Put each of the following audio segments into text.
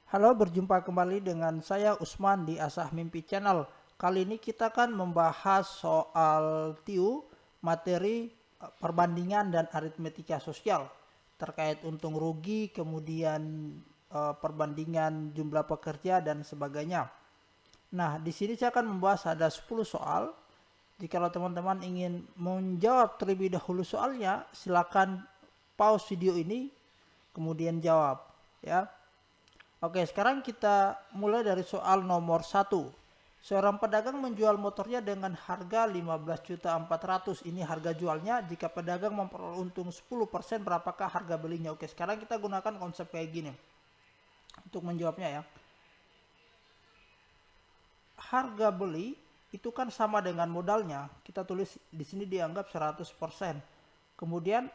Halo, berjumpa kembali dengan saya Usman di Asah Mimpi Channel. Kali ini kita akan membahas soal TIU, materi perbandingan dan aritmetika sosial terkait untung rugi, kemudian perbandingan jumlah pekerja dan sebagainya. Nah, di sini saya akan membahas ada 10 soal. Jika teman-teman ingin menjawab terlebih dahulu soalnya, silakan pause video ini kemudian jawab ya. Oke, sekarang kita mulai dari soal nomor 1. Seorang pedagang menjual motornya dengan harga 15.400.000. Ini harga jualnya. Jika pedagang memperoleh untung 10%, berapakah harga belinya? Oke, sekarang kita gunakan konsep kayak gini untuk menjawabnya ya. Harga beli itu kan sama dengan modalnya. Kita tulis di sini dianggap 100%. Kemudian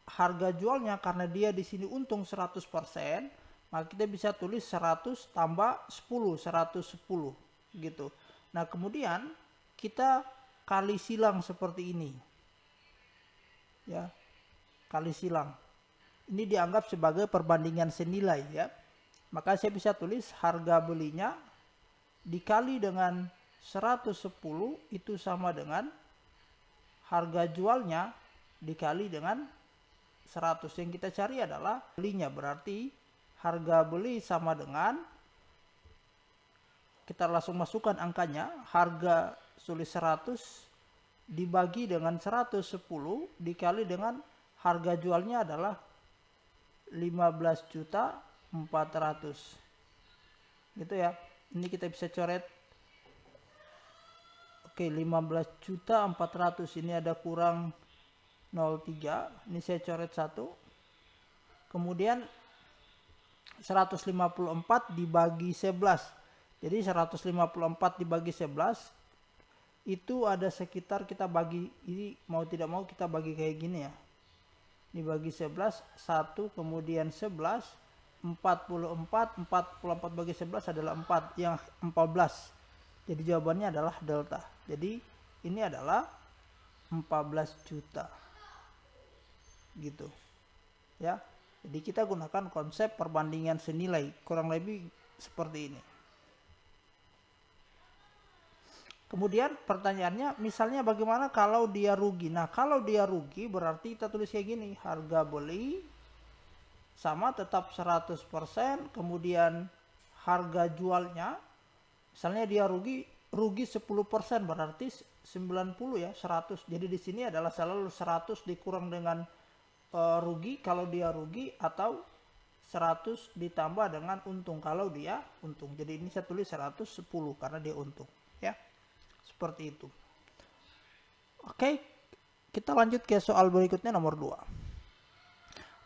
harga jualnya karena dia di sini untung 100%, maka kita bisa tulis 100 tambah 10, 110 gitu. Nah, kemudian kita kali silang seperti ini. Ya. Kali silang. Ini dianggap sebagai perbandingan senilai ya. Maka saya bisa tulis harga belinya dikali dengan 110 itu sama dengan harga jualnya dikali dengan 100. Yang kita cari adalah belinya, berarti harga beli sama dengan, kita langsung masukkan angkanya, harga tulis 100 dibagi dengan 110 dikali dengan harga jualnya adalah 15.400.000 gitu ya. Ini kita bisa coret. Oke, 15.400.000 ini ada kurang 03, ini saya coret 1. Kemudian 154 dibagi 11. Jadi 154 dibagi 11 itu ada sekitar, kita bagi ini mau tidak mau kita bagi kayak gini ya. Dibagi 11, 1 kemudian 11, 44 bagi 11 adalah 4, yang 14. Jadi jawabannya adalah delta. Jadi ini adalah 14 juta. Gitu. Ya. Jadi kita gunakan konsep perbandingan senilai, kurang lebih seperti ini. Kemudian pertanyaannya, misalnya bagaimana kalau dia rugi? Nah, kalau dia rugi berarti kita tulis kayak gini, harga beli sama tetap 100%, kemudian harga jualnya, misalnya dia rugi 10%, berarti 90 ya, 100. Jadi di sini adalah selalu 100 dikurang dengan rugi kalau dia rugi, atau 100 ditambah dengan untung kalau dia untung. Jadi ini saya tulis 110 karena dia untung ya. Seperti itu. Oke, kita lanjut ke soal berikutnya nomor 2.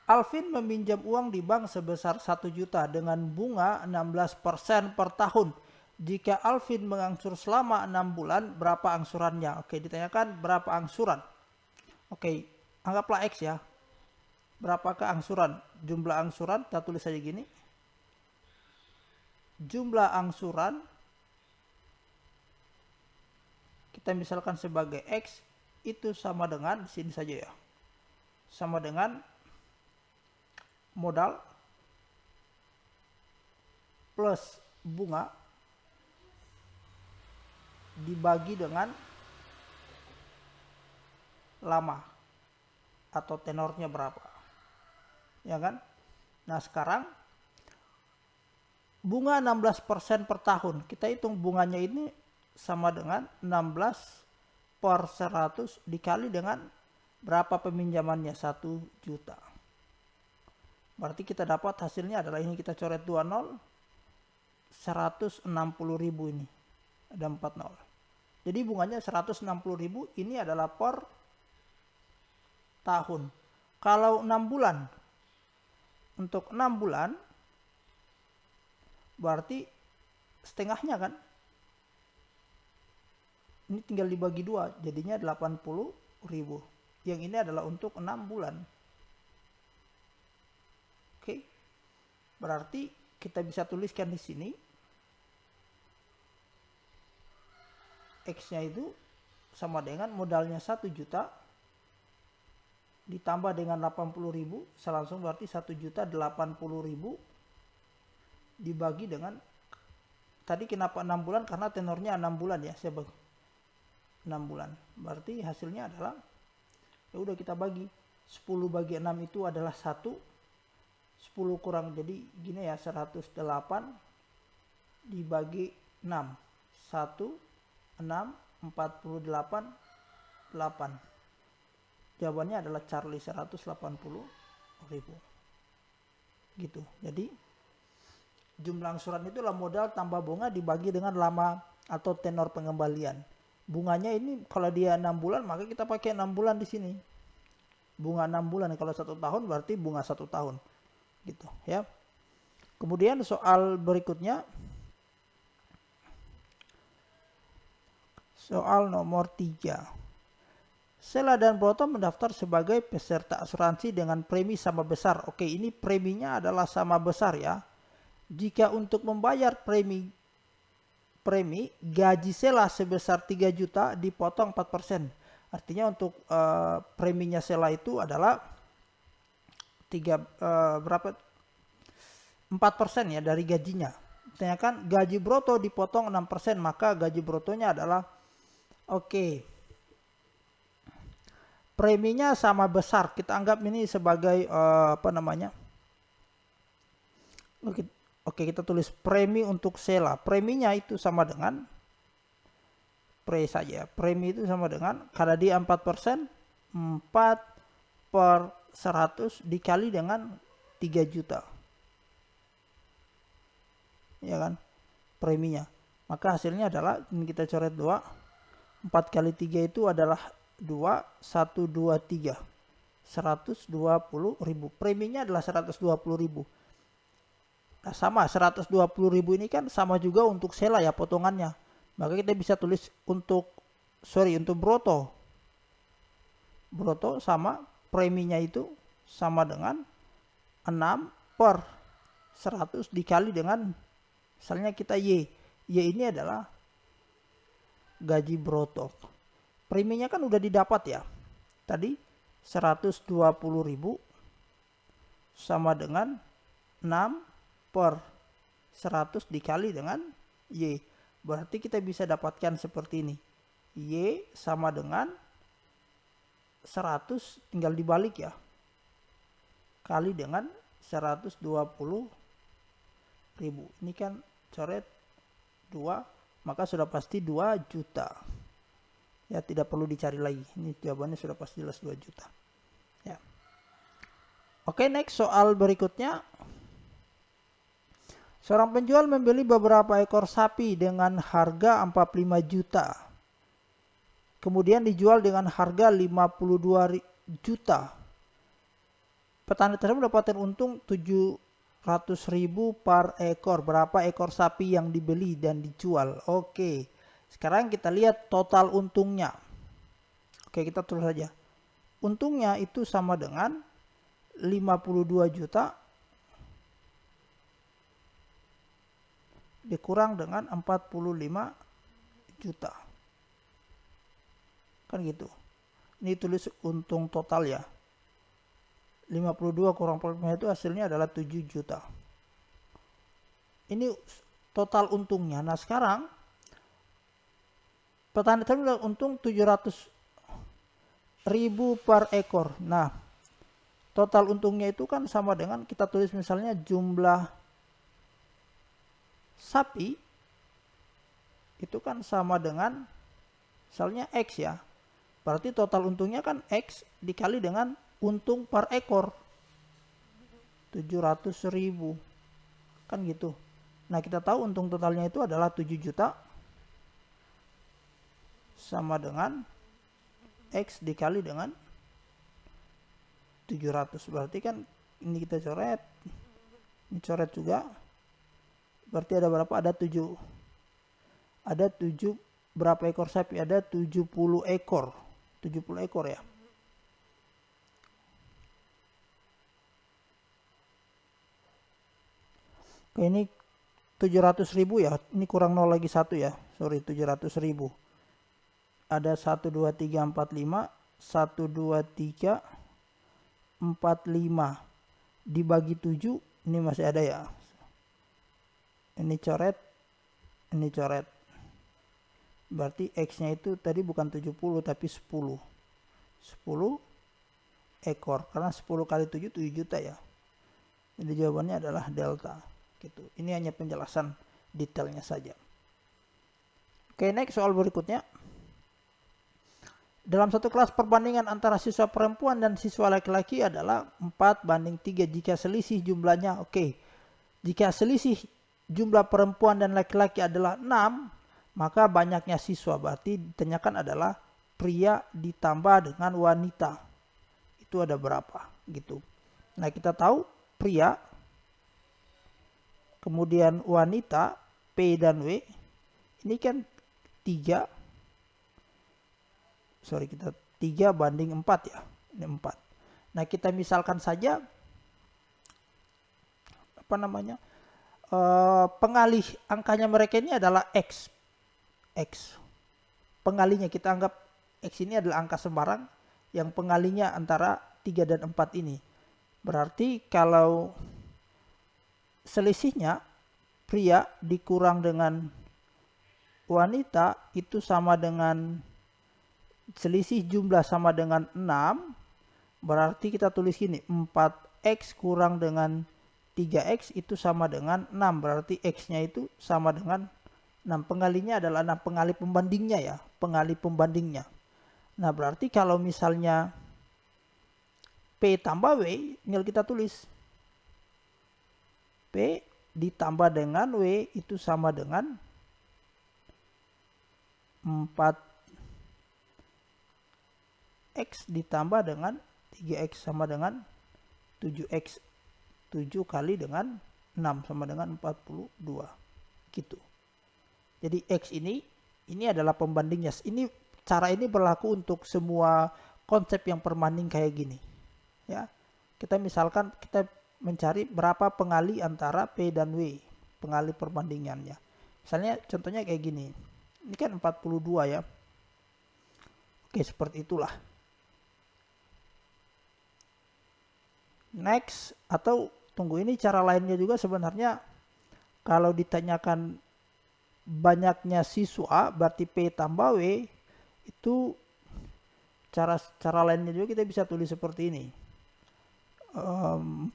Alvin meminjam uang di bank sebesar 1 juta dengan bunga 16% per tahun. Jika Alvin mengangsur selama 6 bulan, berapa angsurannya? Oke, ditanyakan berapa angsuran. Oke, anggaplah X ya. Berapakah angsuran? Jumlah angsuran, kita tulis saja gini. Jumlah angsuran, kita misalkan sebagai X, itu sama dengan, di sini saja ya. Sama dengan modal plus bunga dibagi dengan lama atau tenornya berapa. Ya kan? Nah, sekarang bunga 16% per tahun. Kita hitung bunganya ini sama dengan 16 per 100 dikali dengan berapa peminjamannya, 1 juta. Berarti kita dapat hasilnya adalah ini, kita coret 20, 160.000 ini. Ada 4 nol. Jadi bunganya 160.000, ini adalah per tahun. Kalau 6 bulan, untuk 6 bulan berarti setengahnya kan. Ini tinggal dibagi 2, jadinya 80.000. Yang ini adalah untuk 6 bulan. Oke. Berarti kita bisa tuliskan di sini X-nya itu sama dengan modalnya 1 juta ditambah dengan 80.000, langsung berarti 1.080.000 dibagi dengan, tadi kenapa 6 bulan, karena tenornya 6 bulan ya, saya bagi 6 bulan. Berarti hasilnya adalah, ya udah kita bagi 10 bagi 6 itu adalah 1, 10 kurang, jadi gini ya, 108 dibagi 6, 1, 6, 48, 8. Jawabannya adalah Charlie, 180.000. Gitu. Jadi jumlah angsuran itulah modal tambah bunga dibagi dengan lama atau tenor pengembalian. Bunganya ini kalau dia 6 bulan, maka kita pakai 6 bulan di sini. Bunga 6 bulan. Kalau 1 tahun berarti bunga 1 tahun. Gitu ya. Kemudian soal berikutnya, soal nomor 3. Sela dan Broto mendaftar sebagai peserta asuransi dengan premi sama besar. Oke, ini preminya adalah sama besar ya. Jika untuk membayar premi gaji Sela sebesar 3 juta dipotong 4%. Artinya untuk preminya Sela itu adalah 4% ya dari gajinya. Artinya kan gaji Broto dipotong 6%, maka gaji Brotonya adalah preminya sama besar. Kita anggap ini sebagai kita tulis premi untuk Sela. Preminya itu sama dengan premi itu sama dengan, karena dia 4%, 4/100 dikali dengan 3 juta. Ya kan? Preminya. Maka hasilnya adalah, ini kita coret 2. 4 kali 3 itu adalah 2, 1, 2, 3. 120.000. Preminya adalah 120.000. Nah, sama 120.000 ini kan sama juga untuk Sela ya potongannya. Maka kita bisa tulis untuk Broto. Broto sama preminya itu sama dengan 6/100 dikali dengan, misalnya kita Y. Y ini adalah gaji Broto. Preminya kan udah didapat ya. Tadi 120.000 sama dengan 6/100 dikali dengan Y. Berarti kita bisa dapatkan seperti ini. Y sama dengan 100, tinggal dibalik ya. Kali dengan 120.000. Ini kan coret 2, maka sudah pasti 2 juta. Ya, tidak perlu dicari lagi. Ini jawabannya sudah pasti jelas 2 juta. Ya. Oke, next soal berikutnya. Seorang penjual membeli beberapa ekor sapi dengan harga 45 juta. Kemudian dijual dengan harga 52 juta. Petani tersebut mendapatkan untung 700.000 per ekor. Berapa ekor sapi yang dibeli dan dijual? Oke. Sekarang kita lihat total untungnya. Oke, kita tulis saja. Untungnya itu sama dengan 52 juta dikurang dengan 45 juta. Kan gitu. Ini tulis untung total ya. 52 kurang 45 itu hasilnya adalah 7 juta. Ini total untungnya. Nah, sekarang petani tersebut untung 700.000 per ekor. Nah, total untungnya itu kan sama dengan, kita tulis misalnya jumlah sapi itu kan sama dengan misalnya X ya. Berarti total untungnya kan X dikali dengan untung per ekor 700.000. Kan gitu. Nah, kita tahu untung totalnya itu adalah 7 juta sama dengan X dikali dengan 700. Berarti kan ini kita coret. Ini coret juga. Berarti ada berapa? Ada 7. Ada 7 berapa ekor sapi? Ada 70 ekor. 70 ekor ya. Oke, ini 700.000 ya. Ini kurang 0 lagi 1 ya. Sorry, 700.000. Ada 1, 2, 3, 4, 5. 1, 2, 3, 4, 5. Dibagi 7. Ini masih ada ya. ini coret, ini coret. Berarti X-nya itu tadi bukan 70 tapi 10. 10 ekor. Karena 10 kali 7 juta ya. Jadi jawabannya adalah delta. Gitu. Ini hanya penjelasan detailnya saja. Oke, next soal berikutnya. Dalam satu kelas perbandingan antara siswa perempuan dan siswa laki-laki adalah 4:3 jika selisih jumlahnya. Oke. Jika selisih jumlah perempuan dan laki-laki adalah 6, maka banyaknya siswa, berarti ditanyakan adalah pria ditambah dengan wanita. Itu ada berapa gitu. Nah, kita tahu pria, kemudian wanita, P dan W, ini kan 3 banding 4 ya. Ini 4. Nah, kita misalkan saja pengalih angkanya mereka ini adalah X. Pengalinya kita anggap X ini adalah angka sembarang yang pengalinya antara 3 dan 4 ini. Berarti kalau selisihnya pria dikurang dengan wanita itu sama dengan selisih jumlah sama dengan 6. Berarti kita tulis gini, 4X kurang dengan 3X itu sama dengan 6. Berarti X-nya itu sama dengan 6. Pengalinya adalah 6, pengali pembandingnya ya, pengali pembandingnya. Nah, berarti kalau misalnya P tambah W, tinggal kita tulis P ditambah dengan W itu sama dengan 4X ditambah dengan 3X sama dengan 7X. 7 kali dengan 6 sama dengan 42. Gitu. Jadi X ini adalah pembandingnya. Cara ini berlaku untuk semua konsep yang perbanding kayak gini. Ya. Kita misalkan kita mencari berapa pengali antara P dan W, pengali perbandingannya. Misalnya contohnya kayak gini. Ini kan 42 ya. Oke, seperti itulah. Next, atau tunggu, ini cara lainnya juga sebenarnya kalau ditanyakan banyaknya siswa berarti P tambah W, itu cara lainnya juga kita bisa tulis seperti ini. 4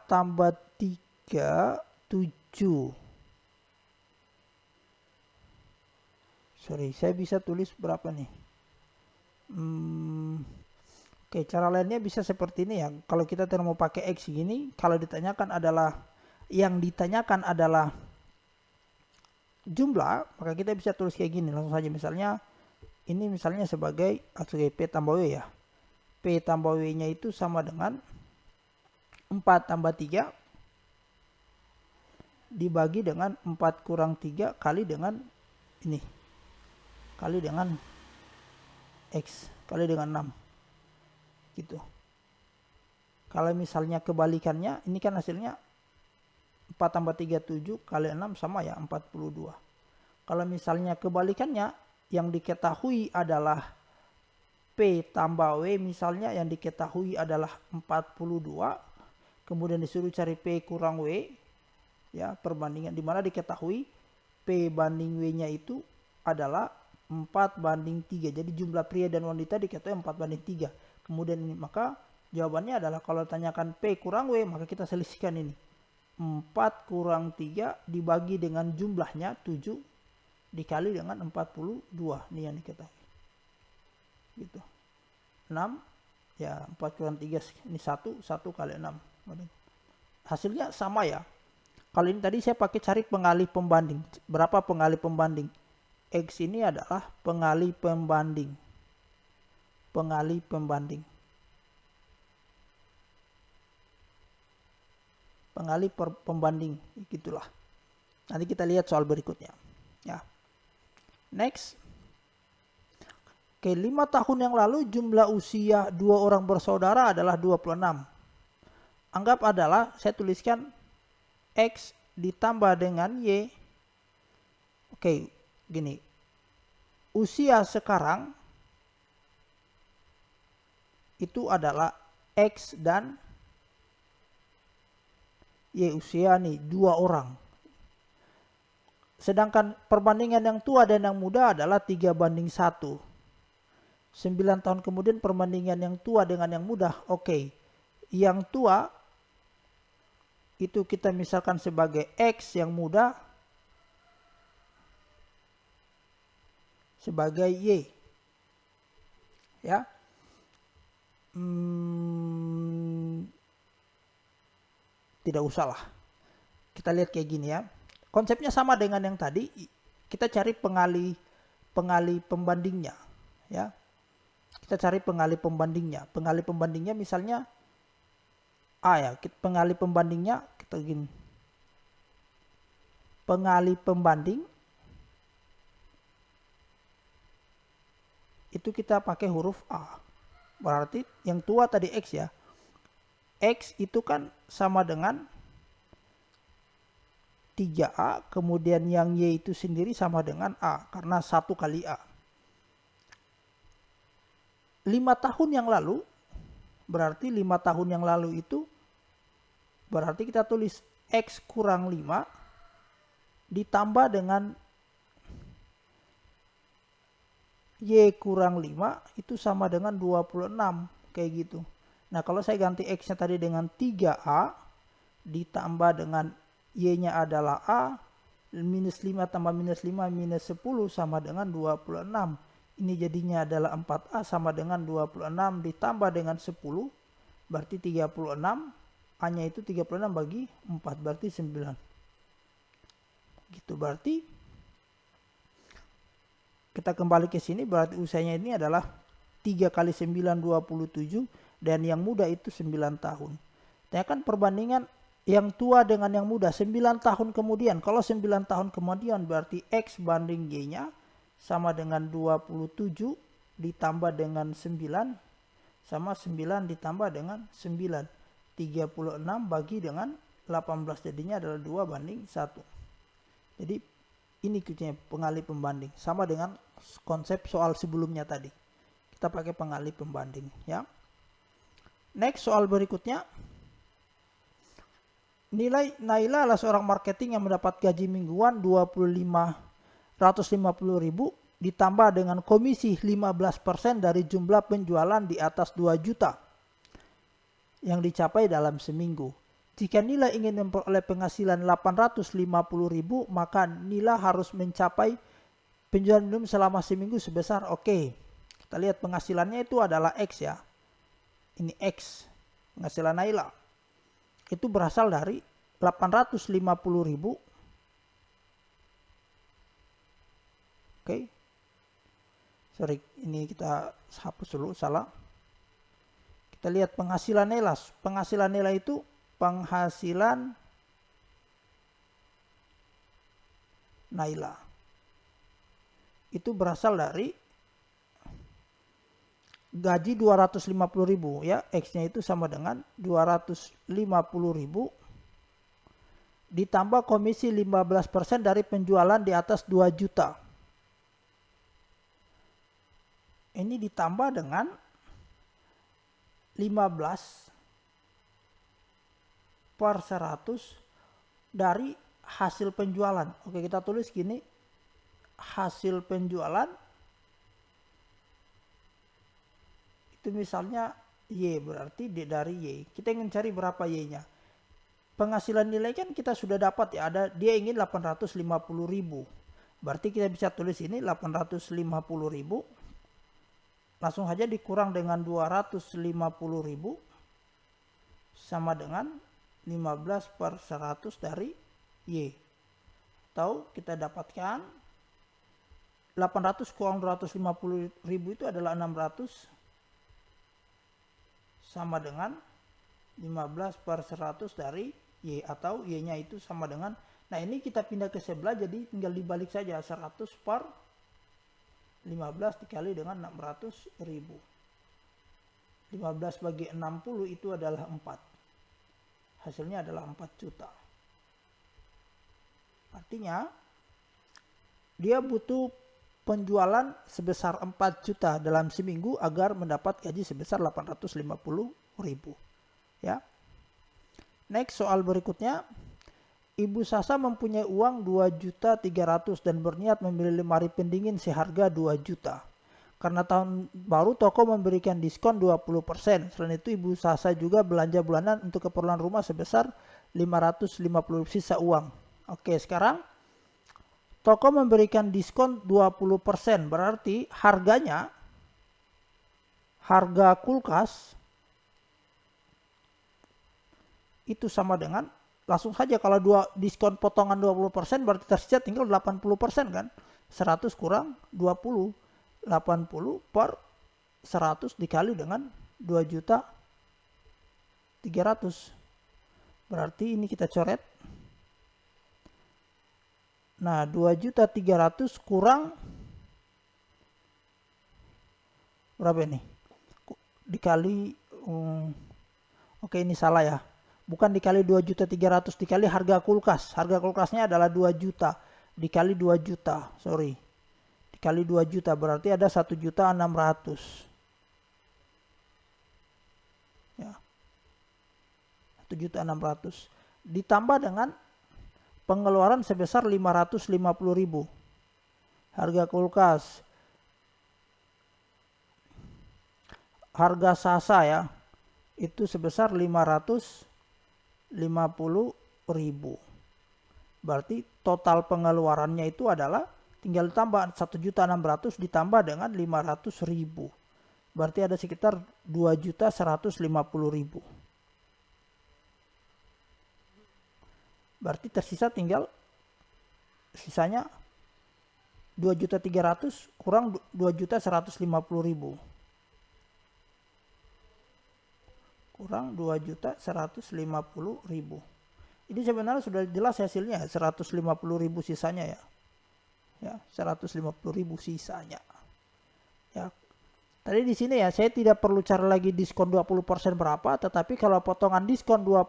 tambah 3 7. Sorry, saya bisa tulis berapa nih? Oke, cara lainnya bisa seperti ini ya. Kalau kita tidak mau pakai X gini, kalau ditanyakan adalah jumlah, maka kita bisa tulis kayak gini langsung saja. Misalnya ini misalnya sebagai P tambah W ya. P tambah W-nya itu sama dengan 4 tambah 3 dibagi dengan 4 kurang 3 kali dengan ini. Kali dengan X kali dengan 6. Gitu. Kalau misalnya kebalikannya, ini kan hasilnya 4 tambah 3 7 kali 6 sama ya 42. Kalau misalnya kebalikannya, yang diketahui adalah P tambah W, misalnya yang diketahui adalah 42, kemudian disuruh cari P kurang W, ya perbandingan dimana diketahui P banding W-nya itu adalah 4:3. Jadi jumlah pria dan wanita diketahui 4:3. Kemudian ini, maka jawabannya adalah kalau tanyakan P kurang W, maka kita selisihkan ini. 4 kurang 3 dibagi dengan jumlahnya 7 dikali dengan 42. Ini yang diketahui. Gitu. 6 ya 4 kurang 3 ini 1 kali 6. Hasilnya sama ya. Kalau ini tadi saya pakai cari pengali pembanding. Berapa pengali pembanding? X ini adalah pengali pembanding. Pengali pembanding. Pengali pembanding, gitulah. Nanti kita lihat soal berikutnya. Ya. Next. Oke, 5 tahun yang lalu jumlah usia 2 orang bersaudara adalah 26. Anggap adalah, saya tuliskan X ditambah dengan Y. Oke, gini. Usia sekarang itu adalah X dan Y usia nih 2 orang. Sedangkan perbandingan yang tua dan yang muda adalah 3:1. 9 tahun kemudian perbandingan yang tua dengan yang muda. Oke. Yang tua itu kita misalkan sebagai X, yang muda sebagai Y. Ya. Tidak usah lah. Kita lihat kayak gini ya. Konsepnya sama dengan yang tadi. Kita cari pengali pembandingnya. Ya. Kita cari pengali pembandingnya. Pengali pembandingnya misalnya A ya. Pengali pembandingnya kita gini. Pengali pembanding itu kita pakai huruf A. Berarti yang tua tadi X ya. X itu kan sama dengan 3A, kemudian yang Y itu sendiri sama dengan A, karena 1 kali A. 5 tahun yang lalu, berarti 5 tahun yang lalu itu, berarti kita tulis X kurang 5, ditambah dengan Y kurang 5, itu sama dengan 26, kayak gitu. Nah kalau saya ganti X-nya tadi dengan 3A, ditambah dengan Y-nya adalah A, minus 5 tambah minus 5 minus 10 sama dengan 26. Ini jadinya adalah 4A sama dengan 26 ditambah dengan 10, berarti 36. A-nya itu 36 bagi 4, berarti 9. Gitu, berarti kita kembali ke sini, berarti usianya ini adalah 3 kali 9, 27, dan yang muda itu 9 tahun. Nah kan perbandingan yang tua dengan yang muda 9 tahun kemudian. Kalau 9 tahun kemudian berarti X banding Y-nya sama dengan 27 ditambah dengan 9 sama 9 ditambah dengan 9. 36 bagi dengan 18, jadinya adalah 2:1. Jadi ini pengali pembanding. Sama dengan konsep soal sebelumnya tadi. Kita pakai pengali pembanding ya. Next, soal berikutnya. Nilai Naila adalah seorang marketing yang mendapat gaji mingguan 150.000 ditambah dengan komisi 15% dari jumlah penjualan di atas 2 juta yang dicapai dalam seminggu. Jika Nila ingin memperoleh penghasilan 850.000, maka Nila harus mencapai penjualan minimum selama seminggu sebesar, kita lihat penghasilannya itu adalah X ya. Ini X, penghasilan Naila. Itu berasal dari 850.000. Sorry, ini kita hapus dulu, salah. Kita lihat penghasilan Naila. Penghasilan Naila itu penghasilan Naila. Itu berasal dari gaji 250.000 ya, X-nya itu sama dengan 250.000 ditambah komisi 15% dari penjualan di atas 2 juta. Ini ditambah dengan 15/100 dari hasil penjualan. Kita tulis gini, hasil penjualan itu misalnya Y, berarti dari Y. Kita ingin cari berapa Y-nya. Penghasilan nilai kan kita sudah dapat ya, dia ingin 850.000. Berarti kita bisa tulis ini 850.000. Langsung saja dikurang dengan 250.000 sama dengan 15/100 dari Y. Atau kita dapatkan 800 kurang 250.000 itu adalah 600 sama dengan 15/100 dari Y, atau Y-nya itu sama dengan, nah ini kita pindah ke sebelah, jadi tinggal dibalik saja, 100/15 dikali dengan 600.000. 15 bagi 60 itu adalah 4. Hasilnya adalah 4 juta. Artinya dia butuh penjualan sebesar 4 juta dalam seminggu agar mendapat gaji sebesar 850.000 ya. Next, soal berikutnya. Ibu Sasa mempunyai uang 2.300.000 dan berniat membeli lemari pendingin seharga 2 juta. Karena tahun baru toko memberikan diskon 20%. Selain itu Ibu Sasa juga belanja bulanan untuk keperluan rumah sebesar 550 sisa uang. Oke, sekarang toko memberikan diskon 20%, berarti harga kulkas itu sama dengan, langsung saja kalau diskon potongan 20% berarti tersisa tinggal 80% kan. 100 kurang 20. 80 per 100 dikali dengan 2.300.000. Berarti ini kita coret. Nah, 2.300.000 kurang berapa ini? Dikali oke, ini salah ya. Bukan dikali 2.300.000, dikali harga kulkas. Harga kulkasnya adalah 2 juta. Dikali 2 juta, sorry. Dikali 2 juta berarti ada 1.600.000. Ya. 1.600.000. Ditambah dengan pengeluaran sebesar 550.000. Harga kulkas. Harga Sasa ya. Itu sebesar 550.000. Berarti total pengeluarannya itu adalah tinggal tambah 1.600.000 ditambah dengan 500.000. Berarti ada sekitar 2.150.000. Berarti tersisa tinggal sisanya 2.300.000 kurang 2.150.000. Kurang 2.150.000. Ini sebenarnya sudah jelas hasilnya, 150.000 sisanya ya. Ya, 150.000 sisanya. Ya. Tadi di sini ya saya tidak perlu cari lagi diskon 20% berapa, tetapi kalau potongan diskon 20%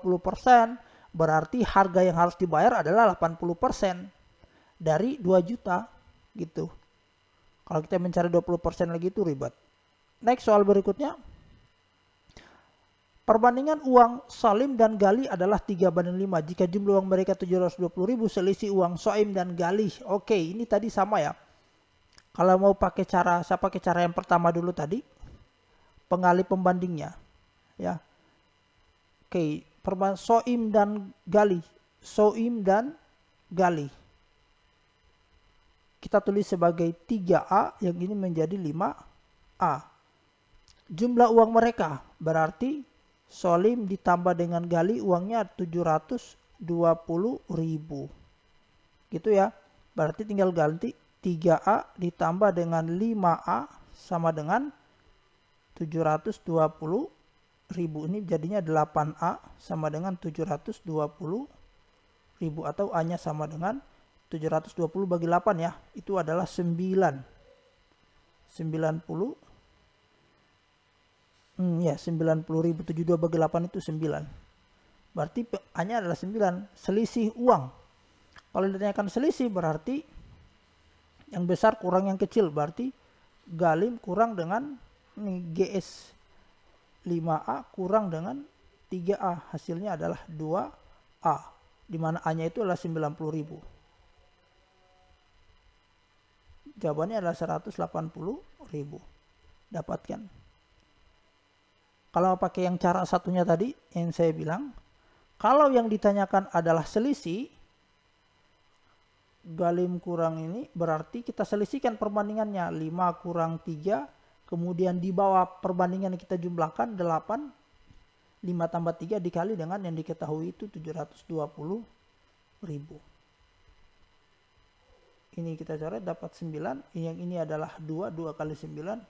berarti harga yang harus dibayar adalah 80% dari 2 juta gitu. Kalau kita mencari 20% lagi itu ribet. Next, soal berikutnya. Perbandingan uang Salim dan Gali adalah 3:5. Jika jumlah uang mereka 720.000, selisih uang Soim dan Gali. Oke, ini tadi sama ya. Kalau mau pakai cara, saya pakai cara yang pertama dulu tadi. Pengali pembandingnya. Ya. Oke, Soim dan Gali. Soim dan Gali. Kita tulis sebagai 3A, yang ini menjadi 5A. Jumlah uang mereka berarti Solim ditambah dengan Gali uangnya 720.000. Gitu ya. Berarti tinggal ganti 3A ditambah dengan 5A sama dengan 720.000. Ini jadinya 8A sama dengan 720.000 atau A-nya sama dengan 720 bagi 8 ya. Itu adalah 9. 90. Ya 90.000, 72 bagi 8 itu 9. Berarti A-nya adalah 9. Selisih uang. Kalau ditanyakan selisih berarti yang besar kurang yang kecil. Berarti Galim kurang dengan GS 5A kurang dengan 3A. Hasilnya adalah 2A. Dimana A-nya itu adalah 90.000. Jawabannya adalah 180.000. Dapatkan. Kalau pakai yang cara satunya tadi yang saya bilang, kalau yang ditanyakan adalah selisih, Galim kurang ini berarti kita selisihkan perbandingannya 5 kurang 3, kemudian di bawah perbandingan yang kita jumlahkan 8, 5 tambah 3 dikali dengan yang diketahui itu 720.000. Ini kita coret dapat 9, yang ini adalah 2 kali 9, 18,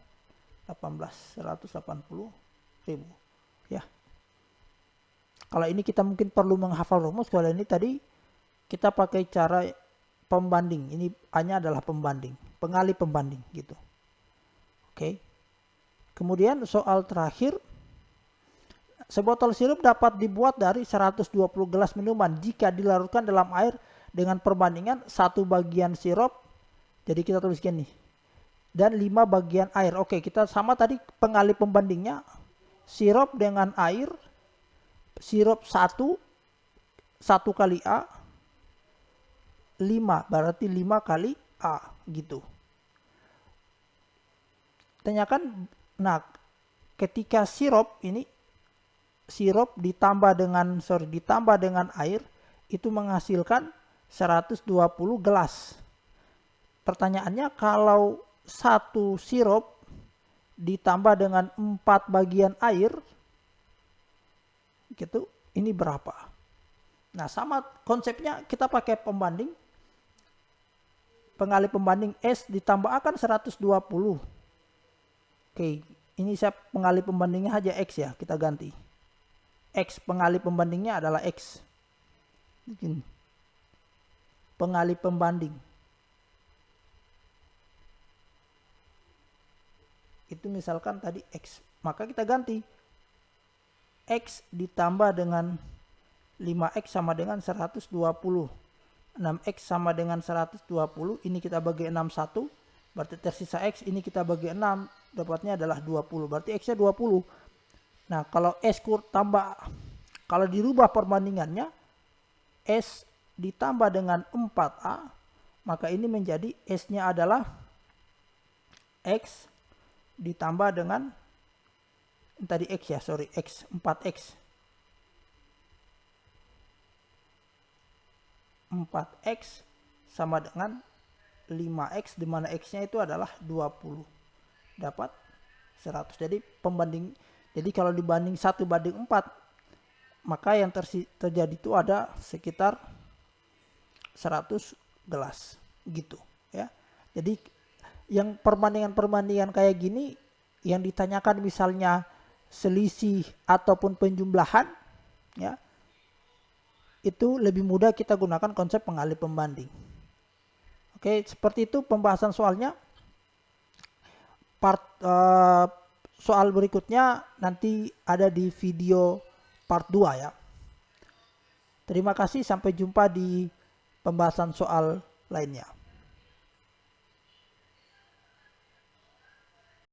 180.000 ya. Kalau ini kita mungkin perlu menghafal rumus. Kalau ini tadi kita pakai cara pembanding. Ini A-nya adalah pembanding, pengali pembanding gitu. Oke. Kemudian soal terakhir. Sebotol sirup dapat dibuat dari 120 gelas minuman jika dilarutkan dalam air dengan perbandingan 1 bagian sirup. Jadi kita tulis gini. Dan 5 bagian air. Oke, kita sama tadi pengali pembandingnya. Sirup dengan air, sirup 1 1 kali A 5, berarti 5 kali A gitu. Tanyakan, nah ketika sirup ditambah dengan air itu menghasilkan 120 gelas. Pertanyaannya, kalau satu sirup ditambah dengan 4 bagian air gitu, ini berapa? Nah, sama konsepnya, kita pakai pembanding. Pengalih pembanding S ditambah A kan 120. Oke, ini saya pengalih pembandingnya aja X ya, kita ganti. X, pengalih pembandingnya adalah X. Pengalih pembanding. Itu misalkan tadi X. Maka kita ganti. X ditambah dengan 5X sama dengan 120. 6X sama dengan 120, ini kita bagi 61, berarti tersisa X, ini kita bagi 6, dapatnya adalah 20, berarti X-nya 20. Nah, kalau S kalau dirubah perbandingannya, S ditambah dengan 4A, maka ini menjadi S-nya adalah X ditambah dengan, tadi X ya, sorry, X, 4X. 4X sama dengan 5X, di mana X-nya itu adalah 20. Dapat 100. Jadi kalau dibanding 1 banding 4, maka yang terjadi itu ada sekitar 100 gelas gitu ya. Jadi yang perbandingan kayak gini yang ditanyakan misalnya selisih ataupun penjumlahan ya, itu lebih mudah kita gunakan konsep pengalih pembanding. Oke, seperti itu pembahasan soalnya. Soal berikutnya nanti ada di video part 2 ya. Terima kasih, sampai jumpa di pembahasan soal lainnya.